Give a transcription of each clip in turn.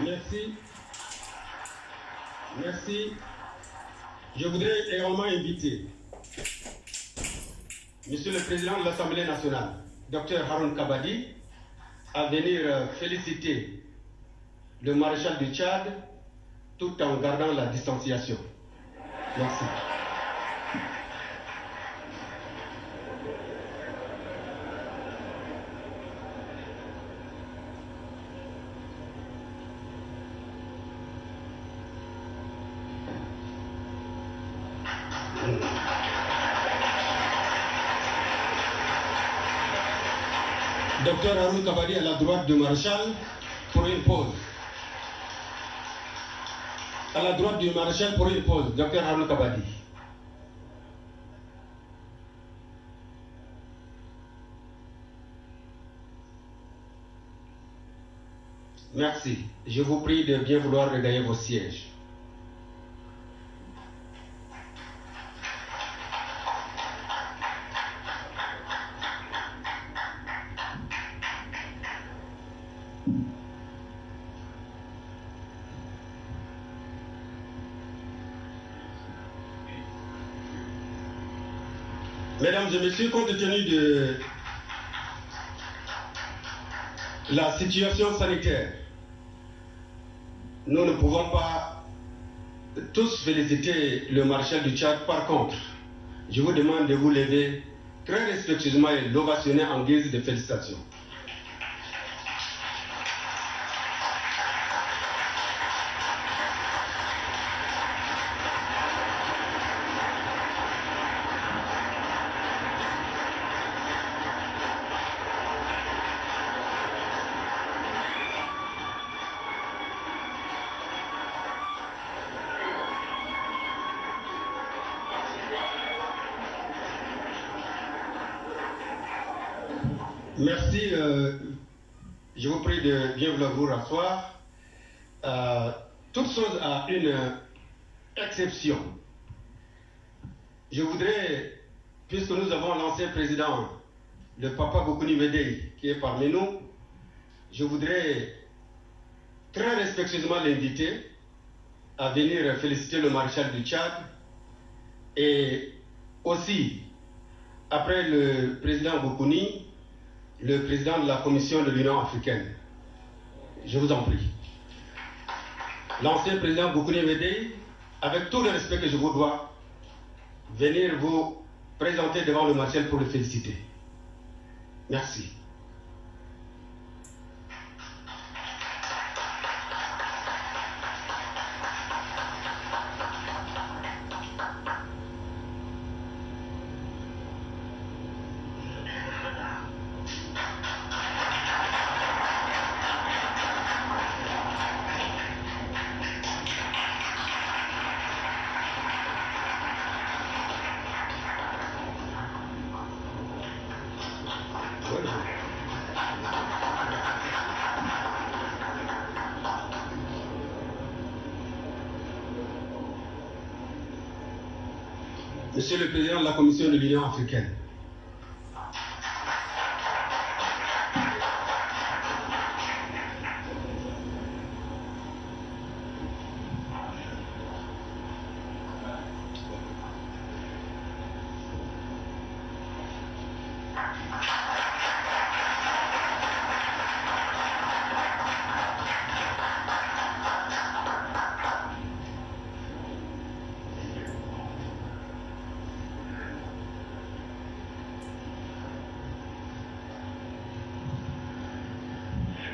Merci. Merci. Je voudrais également inviter Monsieur le Président de l'Assemblée nationale, Dr Haroun Kabadi, à venir féliciter le maréchal du Tchad tout en gardant la distanciation. Merci. Docteur Haroun Kabadi à la droite du maréchal pour une pause. À la droite du maréchal pour une pause. Docteur Haroun Kabadi. Merci. Je vous prie de bien vouloir regagner vos sièges. Mesdames et messieurs, compte tenu de la situation sanitaire, nous ne pouvons pas tous féliciter le maréchal du Tchad. Par contre, je vous demande de vous lever très respectueusement et l'ovationner en guise de félicitations. Merci. Je vous prie de bien vouloir vous rasseoir. Toute chose a une exception. Je voudrais, puisque nous avons l'ancien président, le papa Goukouni Médéi, qui est parmi nous, je voudrais très respectueusement l'inviter à venir féliciter le maréchal du Tchad et aussi, après le président Goukouni, le président de la Commission de l'Union africaine. Je vous en prie. L'ancien président Goukouni Médéi, avec tout le respect que je vous dois, venir vous présenter devant le maréchal pour le féliciter. Merci. Monsieur le Président de la Commission de l'Union africaine,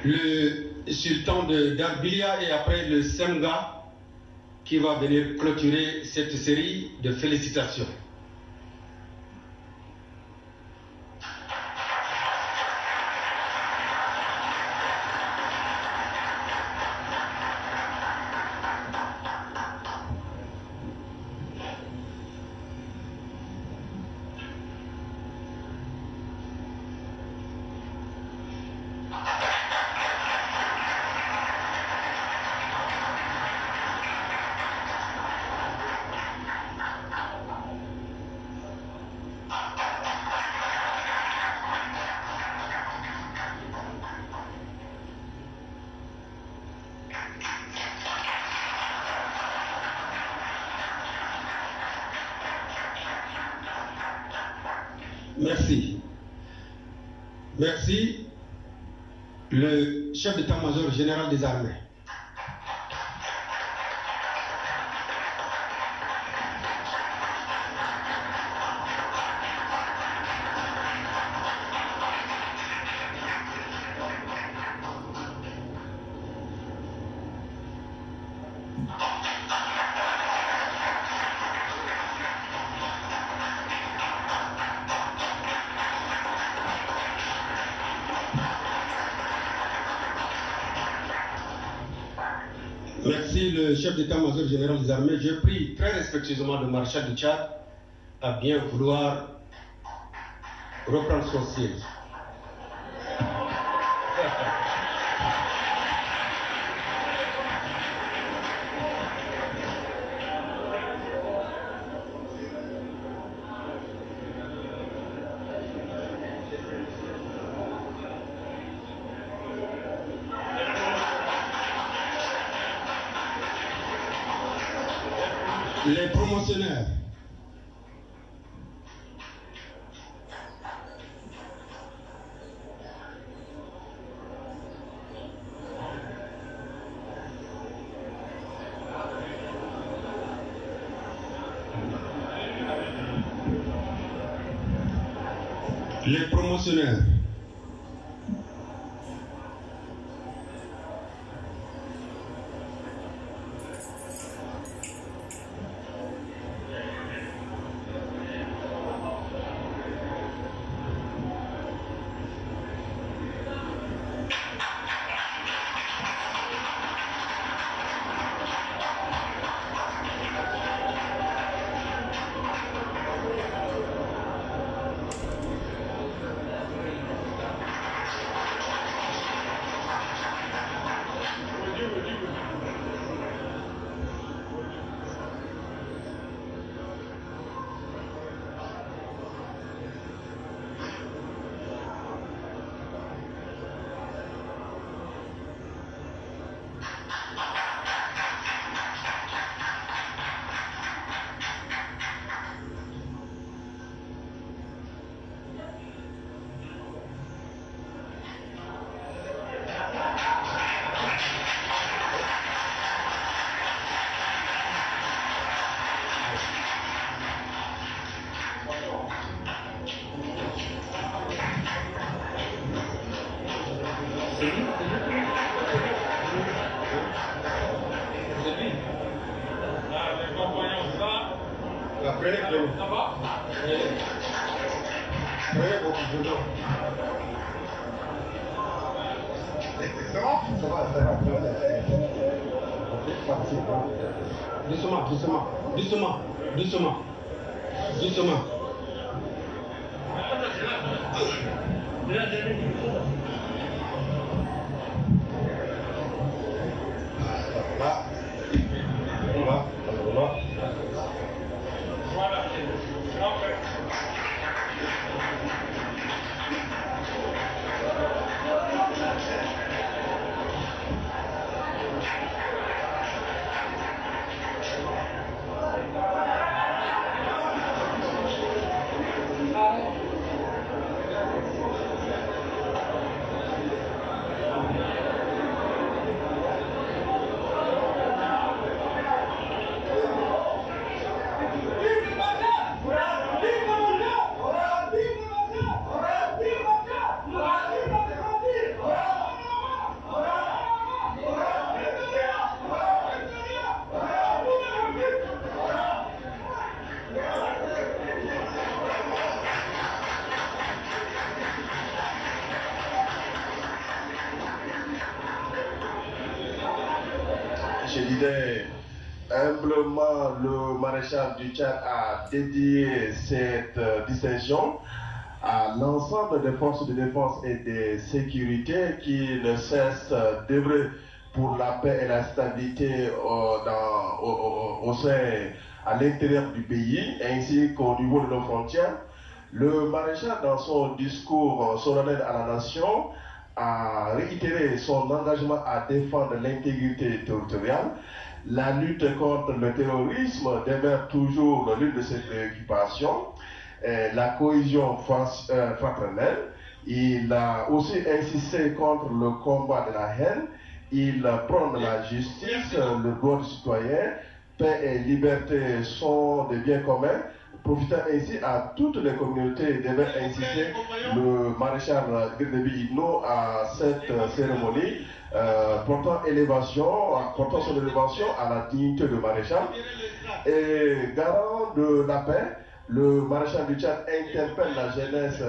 le sultan d'Arbilia et après le Semga qui va venir clôturer cette série de félicitations. Merci. Merci, le chef d'état-major général des armées. Merci, le chef d'état-major général des armées. Je prie très respectueusement le maréchal du Tchad à bien vouloir reprendre son siège. Les promotionnaires. Les promotionnaires. Doucement, doucement, doucement, doucement, doucement. Je disais humblement, le maréchal du Tchad a dédié cette distinction à l'ensemble des forces de défense et de sécurité qui ne cessent d'œuvrer pour la paix et la stabilité au sein, à l'intérieur du pays, ainsi qu'au niveau de nos frontières. Le maréchal, dans son discours solennel à la nation, a réitéré son engagement à défendre l'intégrité territoriale. La lutte contre le terrorisme demeure toujours l'une de ses préoccupations. la cohésion fraternelle. Il a aussi insisté contre le combat de la haine. Il prône la justice, le droit du citoyen, paix et liberté sont des biens communs, profitant ainsi à toutes les communautés. Devait inciter le maréchal Idriss Itno à cette cérémonie portant son élévation à la dignité de maréchal. Et garant de la paix, le maréchal du Tchad interpelle la jeunesse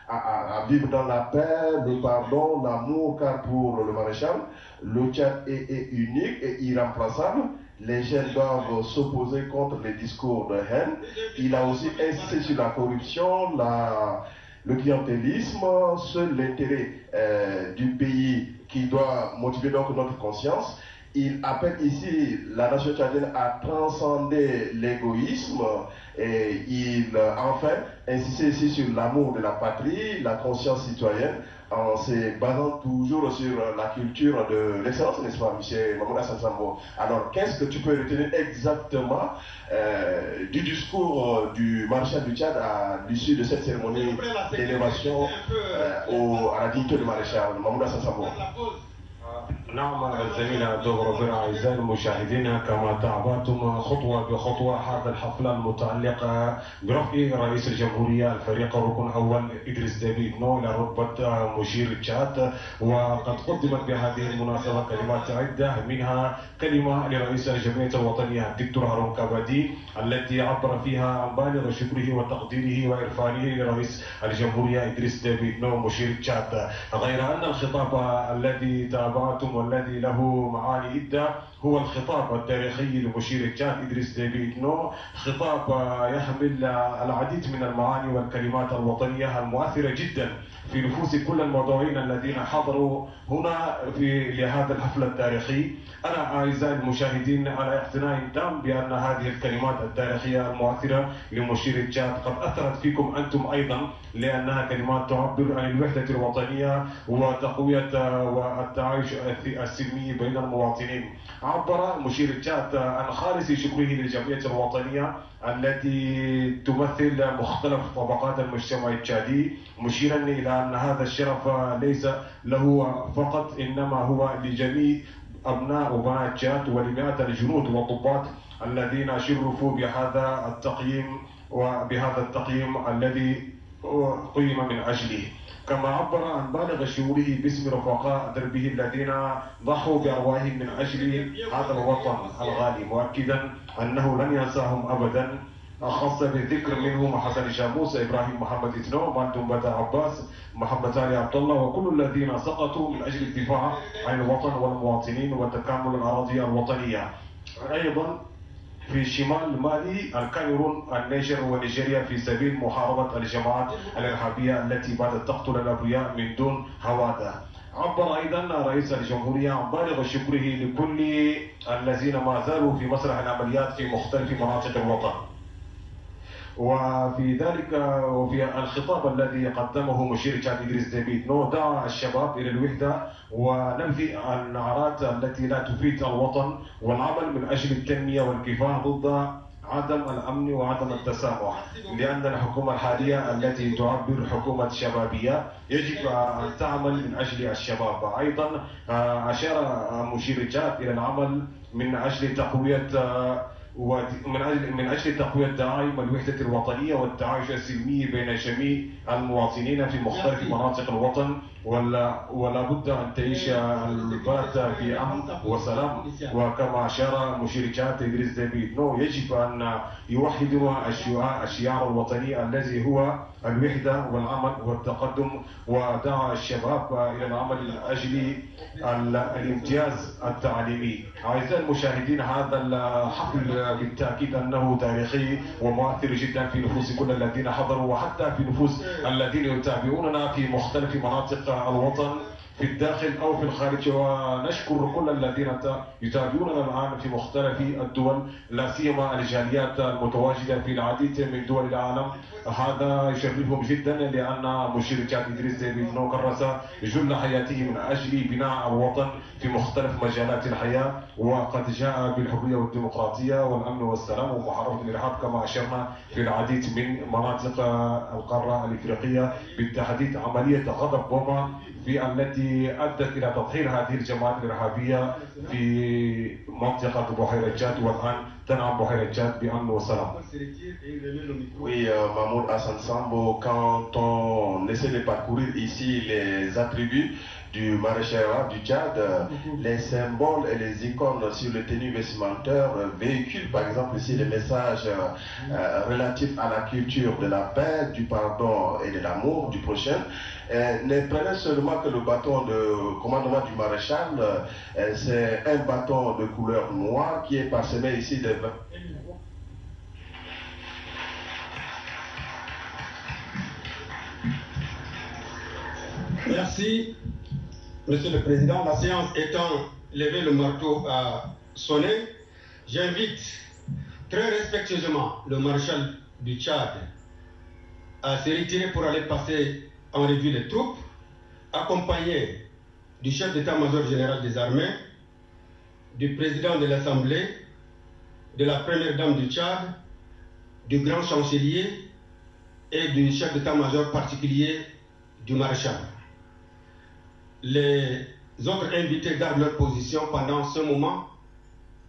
à vivre dans la paix, le pardon, l'amour, car pour le maréchal, le Tchad est unique et irremplaçable. Les jeunes doivent s'opposer contre les discours de haine. Il a aussi insisté sur la corruption, le clientélisme, seul l'intérêt du pays qui doit motiver donc notre conscience. Il appelle ici la nation tchadienne à transcender l'égoïsme et il enfin insiste ici sur l'amour de la patrie, la conscience citoyenne, en se basant toujours sur la culture de l'excellence, n'est-ce pas, M. Mamoudou Hassan Sambo? Alors, qu'est-ce que tu peux retenir exactement du discours du maréchal du Tchad à l'issue de cette cérémonie d'élévation à la dignité du maréchal Mamoudou Hassan Sambo? نعم زميلنا الدكتور بن أعزائي المشاهدين، كما تابعتم خطوة بخطوة هذا الحفل المتعلق برفع رئيس الجمهورية الفريق الركن الأول إدريس ديبي إتنو إلى رتبة مشير تشاد. وقد قدمت بهذه المناسبة كلمات عدة، منها كلمة لرئيس الجمعية الوطنية الدكتور هارون كابادي التي عبر فيها عن بالغ شكره وتقديره وإرفانه لرئيس الجمهورية إدريس ديبي إتنو مشير تشاد. غير أن الخطاب الذي تابعتم والذي له معاني عدة هو الخطاب التاريخي لمشير تشاد إدريس ديبي إتنو، خطاب يحمل العديد من المعاني والكلمات الوطنية المؤثرة جدا في نفوس كل الموضوعين الذين حضروا هنا لهذا الحفل التاريخي. أنا أعزائي المشاهدين على اقتناع تام بأن هذه الكلمات التاريخية المؤثرة لمشير تشاد قد أثرت فيكم أنتم أيضا، لأنها كلمات تعبر عن الوحدة الوطنية وتقوية والتعايش السلمي بين المواطنين. عبر مشير تشاد عن خالص شكره للجمعية الوطنية التي تمثل مختلف طبقات المجتمع التشادي، مشيرا إلى أن هذا الشرف ليس له فقط إنما هو لجميع أبناء وبنات تشاد ولمئات الجنود والضباط الذين شرفوا بهذا التقييم الذي قيم من أجله. كما عبر عن بالغ شعوره باسم رفقاء دربه الذين ضحوا بأرواحهم من أجل هذا الوطن الغالي، مؤكدا أنه لن ينساهم أبدا، خاصة بالذكر منهم حسن شاموس، إبراهيم محمد إتنو، مالتوم بتا عباس، محمد علي عبد الله، وكل الذين سقطوا من أجل الدفاع عن الوطن والمواطنين وتكامل الأراضي الوطنية. أيضا في شمال مالي، الكاميرون، النيجر ونيجيريا في سبيل محاربة الجماعات الإرهابية التي باتت تقتل الأبرياء من دون هوادة. عبر أيضا رئيس الجمهورية عن بالغ شكره لكل الذين ما زالوا في مسرح العمليات في مختلف مناطق الوطن. وفي ذلك وفي الخطاب الذي قدمه مشير تشاد إدريس ديبي إتنو دعا الشباب إلى الوحدة ونبذ النعرات التي لا تفيد الوطن والعمل من أجل التنمية والكفاح ضد عدم الأمن وعدم التسامح، لأن الحكومة الحالية التي تعبر حكومة شبابية يجب أن تعمل من أجل الشباب. أيضا أشار مشير تشاد إلى العمل من أجل تقوية دعائم الوحدة الوطنية والتعايش السلمي بين جميع المواطنين في مختلف مناطق الوطن، ولا بد أن تعيش البلد في أمن وسلام. وكما أشار مشير تشاد إدريس ديبي إتنو يجب أن يوحدوا الشعار الوطني الذي هو الوحدة والعمل والتقدم، ودعا الشباب إلى العمل من أجل الامتياز التعليمي. أعزائي المشاهدين، هذا الحفل بالتأكيد أنه تاريخي ومؤثر جدا في نفوس كل الذين حضروا، وحتى في نفوس الذين يتابعوننا في مختلف مناطق الوطن في الداخل أو في الخارج، ونشكر كل الذين يتابعوننا الآن في مختلف الدول، لا سيما الجاليات المتواجدة في العديد من دول العالم. هذا يشرفهم جدا لأن مشير تشاد إدريس ديبي إتنو كرس جل حياته من أجل بناء الوطن في مختلف مجالات الحياة، وقد جاء بالحرية والديمقراطية والأمن والسلام ومحاربة الإرهاب كما أشرنا في العديد من مناطق القارة الإفريقية، بالتحديد عملية غضب بوما التي أدت إلى تطهير هذه الجماعات الإرهابية في منطقة بحيرة تشاد، والآن تنعم بحيرة تشاد بأمن وسلام. Oui, Mahmoud Hassan Sambo, quand on essaie de parcourir ici les attributs du maréchal du Tchad, les symboles et les icônes sur les tenues vestimentaires véhiculent par exemple ici les messages relatifs à la culture de la paix, du pardon et de l'amour du prochain. Ne prenez seulement que le bâton de commandement du maréchal, c'est un bâton de couleur noire qui est parsemé ici de... Merci, Monsieur le Président. La séance étant levée, le marteau a sonné. J'invite très respectueusement le maréchal du Tchad à se retirer pour aller passer en revue les troupes, accompagné du chef d'état-major général des armées, du président de l'Assemblée, de la première dame du Tchad, du grand chancelier et du chef d'état-major particulier du maréchal. Les autres invités gardent leur position pendant ce moment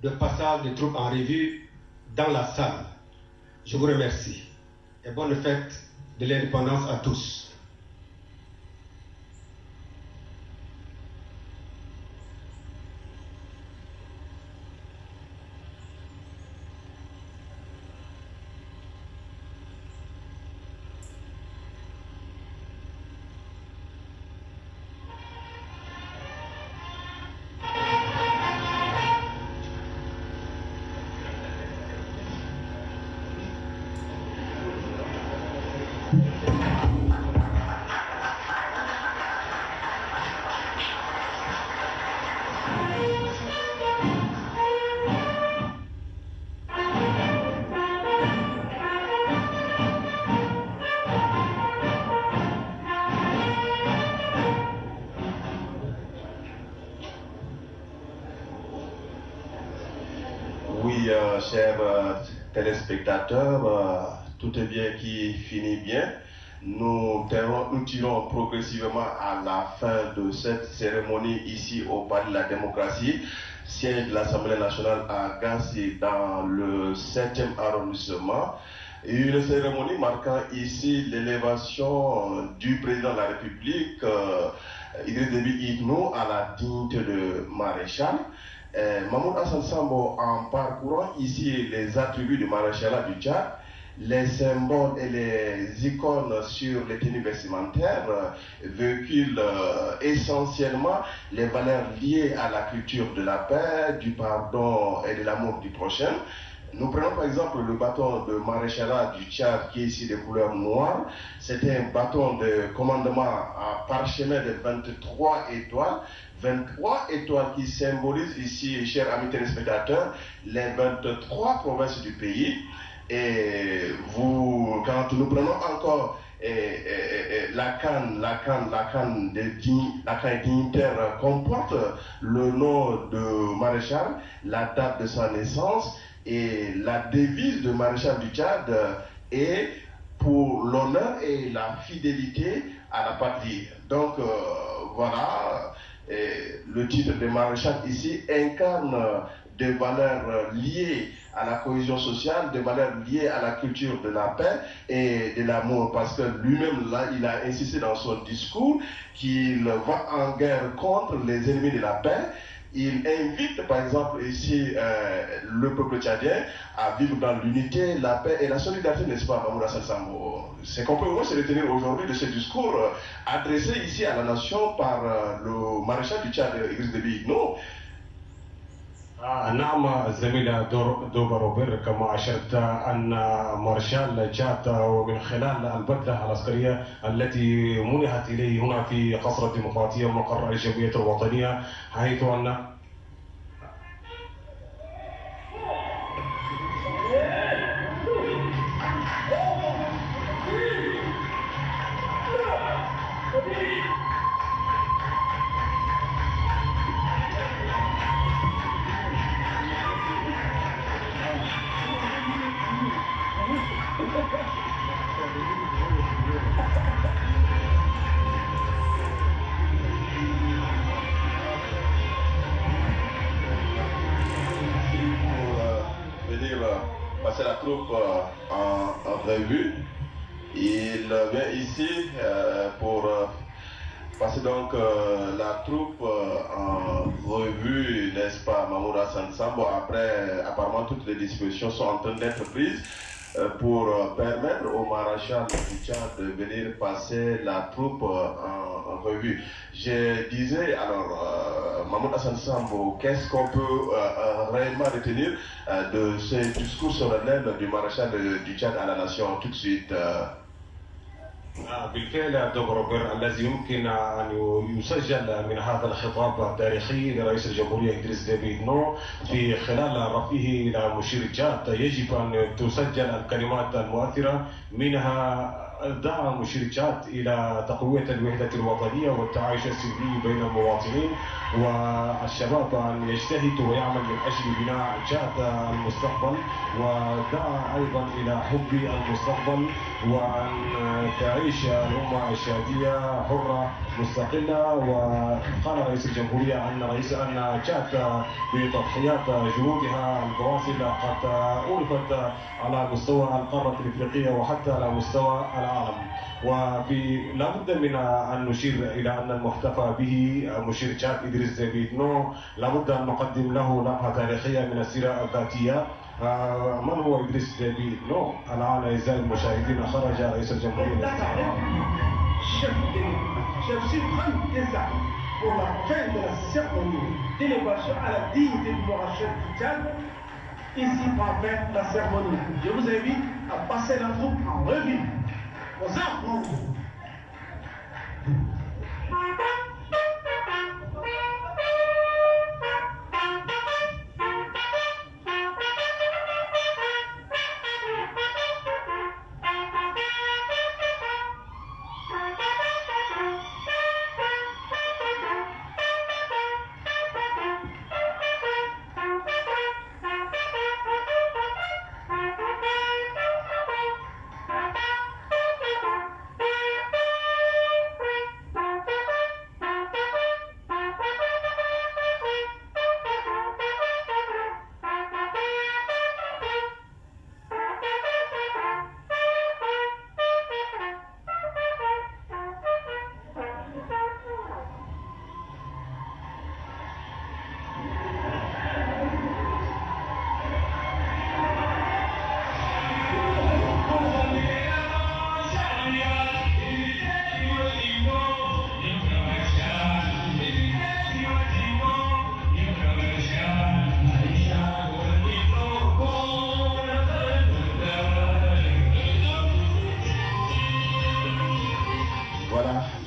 de passage des troupes en revue dans la salle. Je vous remercie et bonne fête de l'indépendance à tous. Chers téléspectateurs, tout est bien qui finit bien. Nous tirons progressivement à la fin de cette cérémonie ici au Palais de la Démocratie, siège de l'Assemblée nationale à Gassi dans le 7e arrondissement. Une cérémonie marquant ici l'élévation du président de la République, Idriss Déby Itno, à la dignité de maréchal. Mahmoud Hassan Sambo, en parcourant ici les attributs du maréchalat du Tchad, les symboles et les icônes sur les tenues vestimentaires véhiculent essentiellement les valeurs liées à la culture de la paix, du pardon et de l'amour du prochain. Nous prenons par exemple le bâton de maréchalat du Tchad qui est ici de couleur noire. C'est un bâton de commandement à parchemin de 23 étoiles. 23 étoiles qui symbolisent ici, chers amis téléspectateurs, les 23 provinces du pays. Et vous, quand nous prenons encore la canne dignitaire comporte le nom de maréchal, la date de sa naissance et la devise de maréchal du Tchad est pour l'honneur et la fidélité à la patrie. Donc voilà. Et le titre de maréchal ici incarne des valeurs liées à la cohésion sociale, des valeurs liées à la culture de la paix et de l'amour, parce que lui-même là, il a insisté dans son discours qu'il va en guerre contre les ennemis de la paix. Il invite par exemple ici le peuple tchadien à vivre dans l'unité, la paix et la solidarité, n'est-ce pas, Mahmoud Hassan Sambo? C'est qu'on peut vraiment se retenir aujourd'hui de ce discours adressé ici à la nation par le maréchal du Tchad, Idriss Déby Itno. نعم الزميلة دوبا روبير، كما أشرت أن مارشال تشاد ومن خلال البدلة العسكرية التي منحت إليه هنا في قصر الديمقراطية مقر الجمعية الوطنية، حيث أن passer la troupe en revue. Il vient ici pour passer donc la troupe en revue, n'est-ce pas, Mahmoud Hassan Sambo. Après, apparemment, toutes les dispositions sont en train d'être prises pour permettre au maréchal du Tchad de venir passer la troupe en revue. Je disais, alors, Mahmoud Hassan Sambo, qu'est-ce qu'on peut réellement retenir de ce discours solennel du maréchal du Tchad à la nation tout de suite? بالفعل دوبا روبير، الذي يمكن أن يسجل من هذا الخطاب التاريخي لرئيس الجمهورية إدريس ديبي إتنو في خلال رفعه إلى مشير تشاد، يجب أن تسجل الكلمات المؤثرة، منها دعا مشير تشاد إلى تقوية الوحدة الوطنية والتعايش السلمي بين المواطنين والشباب، أن يجتهد ويعمل من أجل بناء تشاد المستقبل، ودعا أيضا إلى حب المستقبل وأن تعيش الأمة الشادية حرة مستقلة. وقال رئيس الجمهورية أن تشاد بتضحيات جهودها البواسل قد عرفت على مستوى القارة الإفريقية وحتى على مستوى العالم. ولا بد من أن نشير إلى أن المحتفى به مشير تشاد إدريس ديبي إتنو لابد أن نقدم له لمحة تاريخية من السيرة الذاتية. من هو إدريس ديبي إتنو؟ الآن أعزائي المشاهدين خرج رئيس الجمهورية chef suprême des armes pour la fin de la cérémonie d'élévation à la dignité du maréchal du Tchad, ici pour faire la cérémonie. Je vous invite à passer la troupe en revue. Aux armes.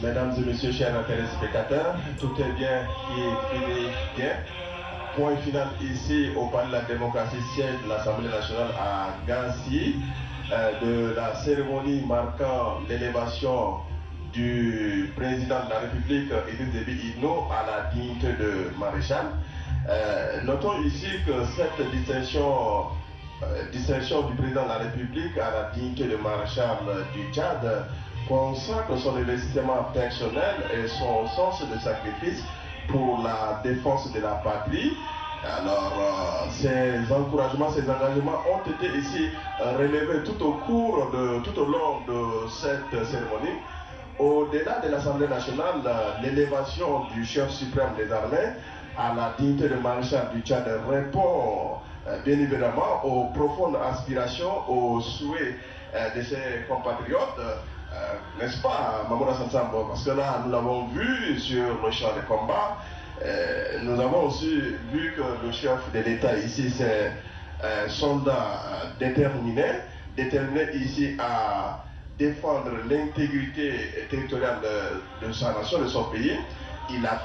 Mesdames et messieurs, chers téléspectateurs, tout est bien qui finit bien. Point final ici au palais de la démocratie, siège de l'Assemblée nationale à Gansi, de la cérémonie marquant l'élévation du président de la République, Idriss Déby Itno, à la dignité de maréchal. Notons ici que cette distinction du président de la République à la dignité de maréchal du Tchad consacre son investissement personnel et son sens de sacrifice pour la défense de la patrie. Alors, ces encouragements, ces engagements ont été ici relevés tout au long de cette cérémonie. Au-delà de l'Assemblée nationale, l'élévation du chef suprême des armées à la dignité de maréchal du Tchad répond bien évidemment aux profondes aspirations, aux souhaits de ses compatriotes. N'est-ce pas, Mahmoud Hassan Sambo? Parce que là, nous l'avons vu sur le champ de combat, nous avons aussi vu que le chef de l'État ici, c'est un soldat déterminé ici à défendre l'intégrité territoriale de sa nation, de son pays. Il a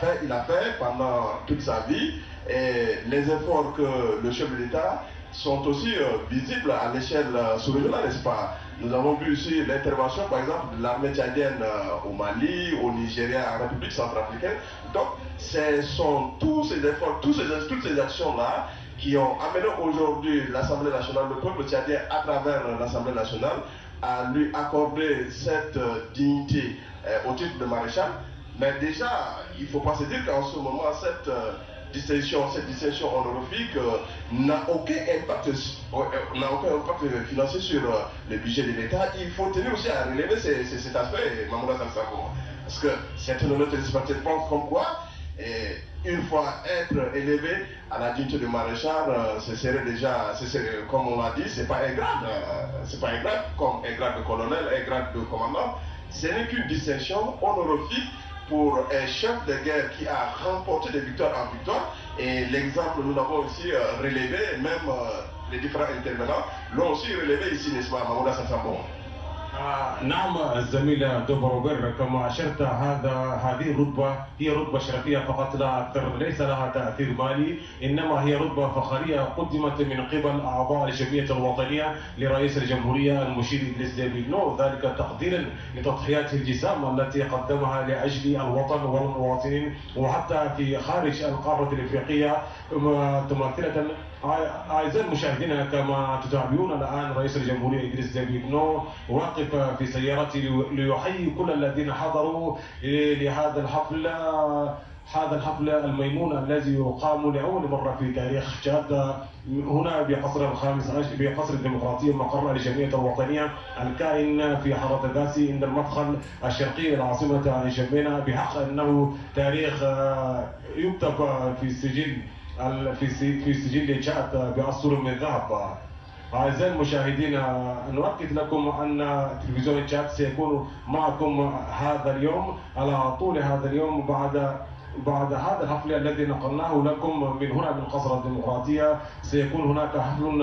fait pendant toute sa vie, et les efforts que le chef de l'État sont aussi visibles à l'échelle sous-régionale, n'est-ce pas? Nous avons vu ici l'intervention, par exemple, de l'armée tchadienne au Mali, au Nigeria, en République centrafricaine. Donc, ce sont tous ces efforts, toutes ces actions-là qui ont amené aujourd'hui l'Assemblée nationale, le peuple tchadien, à travers l'Assemblée nationale, à lui accorder cette dignité au titre de maréchal. Mais déjà, il ne faut pas se dire qu'en ce moment, cette distinction honorifique n'a aucun impact financier sur le budget de l'État. Il faut tenir aussi à relever cet aspect, Mamoudou Sansako. Parce que certains de nos téléspectateurs pensent comme quoi, une fois être élevé à la dignité de maréchal, ce serait déjà, comme on l'a dit, c'est pas un grade comme un grade de colonel, un grade de commandant. Ce n'est qu'une distinction honorifique pour un chef de guerre qui a remporté des victoires en victoire. Et l'exemple, nous l'avons aussi relevé, même les différents intervenants l'ont aussi relevé ici, n'est-ce pas, Mamoudou Sansako? نعم الزميل دوبروبر، كما أشرت هذه الرتبة هي رتبة شرفية فقط لا أكثر، ليس لها تأثير مالي، إنما هي رتبة فخرية قدمت من قبل أعضاء الجمعية الوطنية لرئيس الجمهورية المشير إدريس ديبي إتنو، ذلك تقديرا لتضحياته الجسام التي قدمها لأجل الوطن والمواطنين، وحتى في خارج القارة الإفريقية تمثلة. أعزائي المشاهدين، كما تتابعون الآن رئيس الجمهورية إدريس ديبي إتنو واقف في سيارته ليحيي كل الذين حضروا لهذا الحفل الميمون الذي يقام لأول مرة في تاريخ تشاد هنا بقصر الخامس عشر، بقصر الديمقراطية، مقر الجمعية الوطنية الكائن في حارة غاسي عند المدخل الشرقي للعاصمة جنبنا، بحق أنه تاريخ يكتب في سجل تشاد بأسطر من ذهب. أعزائي المشاهدين، نؤكد لكم أن تلفزيون تشاد سيكون معكم هذا اليوم على طول هذا اليوم بعد هذا الحفل الذي نقلناه لكم من هنا من قصر الديمقراطية. سيكون هناك حفل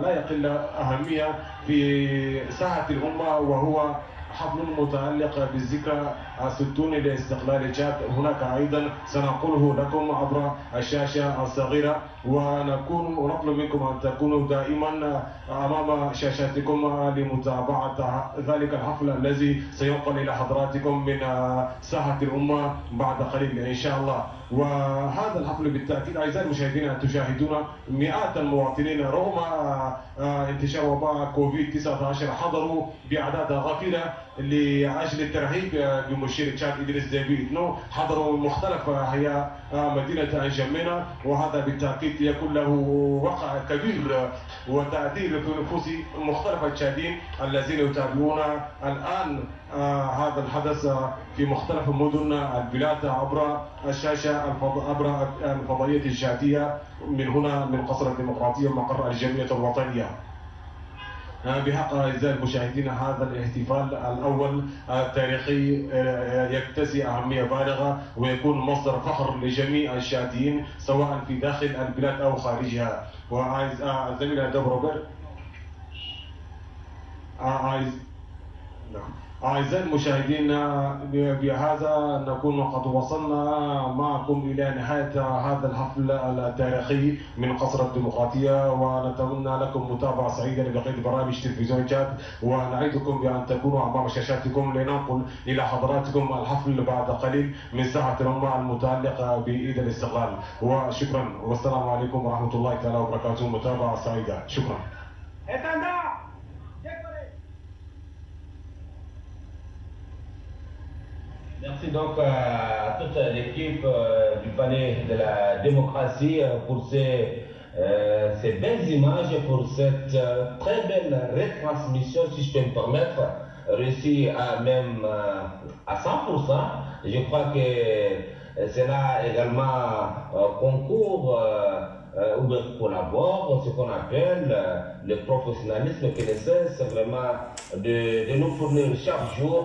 لا يقل أهمية في ساحة الأمة، وهو حفل متعلق بالذكرى 60 لاستقلال تشاد. هناك أيضا سنقوله لكم عبر الشاشة الصغيرة، ونطلب منكم أن تكونوا دائما أمام شاشاتكم لمتابعة ذلك الحفل الذي سينقل إلى حضراتكم من ساحة الأمة بعد قليل إن شاء الله. وهذا الحفل بالتأكيد أعزائي المشاهدين تشاهدون مئات المواطنين رغم انتشار وباء كوفيد-19 حضروا بأعداد غفيرة لأجل الترحيب بمشير تشاد إدريس ديبي إتنو، حضروا مختلف أحياء مدينة أنجمينا، وهذا بالتأكيد يكون له وقع كبير وتأثير في نفوس مختلف التشاديين الذين يتابعون الآن هذا الحدث في مختلف مدن البلاد عبر الشاشة عبر الفضائية الشاتية من هنا من قصر الديمقراطية مقر الجمعية الوطنية. بحق أعزائي المشاهدين، هذا الاحتفال الأول التاريخي يكتسي أهمية بالغة ويكون مصدر فخر لجميع الشاديين سواء في داخل البلاد أو خارجها. والزميل دوبروبر، أعزائي المشاهدين، بهذا نكون قد وصلنا معكم إلى نهاية هذا الحفل التاريخي من قصر الديمقراطية، ونتمنى لكم متابعة سعيدة لبقية برامج تلفزيون تشاد، ونعيدكم بأن تكونوا أمام شاشاتكم لننقل إلى حضراتكم الحفل بعد قليل من ساحة الأمة المتعلقة بعيد الاستقلال. وشكرا والسلام عليكم ورحمة الله تعالى وبركاته. متابعة سعيدة. شكرا. Merci donc à toute l'équipe du Palais de la Démocratie pour ces belles images, pour cette très belle retransmission, si je peux me permettre, réussie même à 100%. Je crois que cela également concourt ou bien collabore ce qu'on appelle le professionnalisme qui ne cesse vraiment de nous fournir chaque jour.